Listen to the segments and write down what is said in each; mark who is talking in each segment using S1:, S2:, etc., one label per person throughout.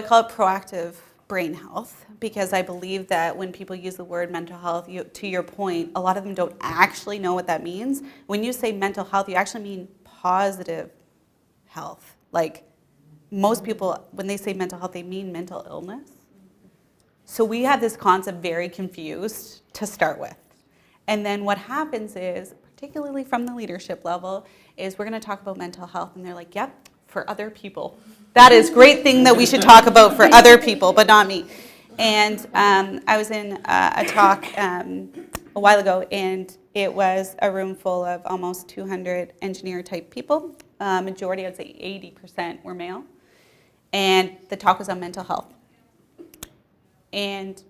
S1: I call it proactive brain health because I believe that when people use the word mental health, to your point, a lot of them don't actually know what that means. When you say mental health, you actually mean positive health. Like most people, when they say mental health, they mean mental illness. So we have this concept very confused to start with. And then what happens is, particularly from the leadership level, is we're going to talk about mental health. And they're like, yep, for other people. That is a great thing that we should talk about for other people, but not me. And I was in a talk a while ago, and it was a room full of almost 200 engineer-type people. Majority, I'd say 80% were male. And the talk was on mental health. And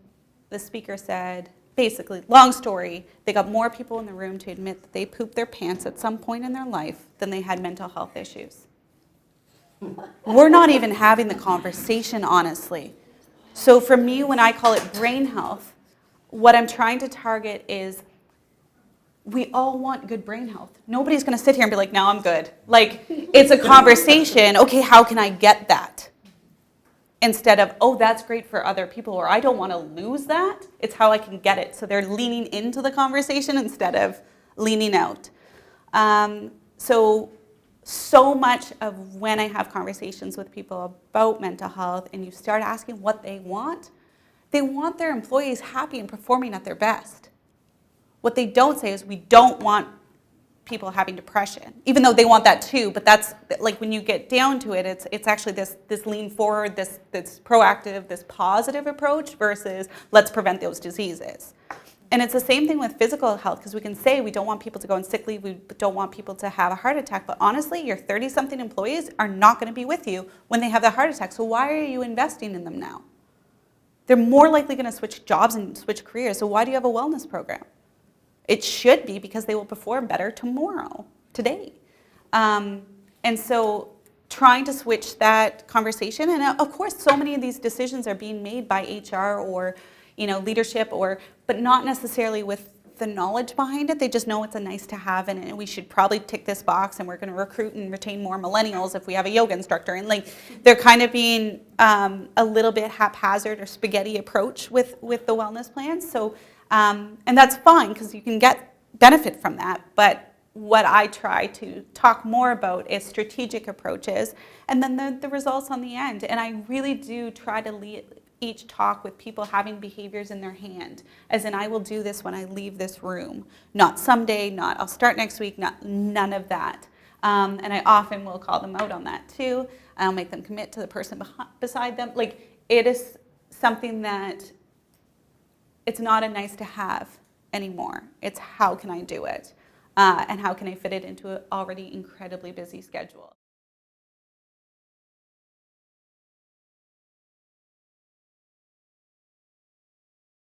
S1: the speaker said, basically, long story, they got more people in the room to admit that they pooped their pants at some point in their life than they had mental health issues. We're not even having the conversation, honestly. So for me, when I call it brain health, what I'm trying to target is we all want good brain health. Nobody's going to sit here and be like, no, I'm good. Like, it's a conversation. Okay, how can I get that? Instead of, oh, that's great for other people, or I don't want to lose that. It's how I can get it. So they're leaning into the conversation instead of leaning out. So much of when I have conversations with people about mental health and you start asking what they want their employees happy and performing at their best. What they don't say is we don't want people having depression, even though they want that too, but that's like when you get down to it, it's actually this lean forward, this proactive, this positive approach versus let's prevent those diseases. And it's the same thing with physical health, because we can say we don't want people to go on sick leave, we don't want people to have a heart attack, but honestly, your 30-something employees are not going to be with you when they have the heart attack, so why are you investing in them now? They're more likely going to switch jobs and switch careers, so why do you have a wellness program? It should be because they will perform better tomorrow, today. And so trying to switch that conversation, and of course so many of these decisions are being made by HR or leadership, but not necessarily with the knowledge behind it. They just know it's a nice to have, and we should probably tick this box, and we're going to recruit and retain more millennials if we have a yoga instructor. And like they're kind of being a little bit haphazard or spaghetti approach with the wellness plans. So and that's fine because you can get benefit from that. But what I try to talk more about is strategic approaches, and then the results on the end. And I really do try to lead each talk with people having behaviors in their hand, as in I will do this when I leave this room, not someday, not I'll start next week, none of that. And I often will call them out on that too. I'll make them commit to the person beside them. Like it is something that it's not a nice to have anymore. It's how can I do it? And how can I fit it into an already incredibly busy schedule?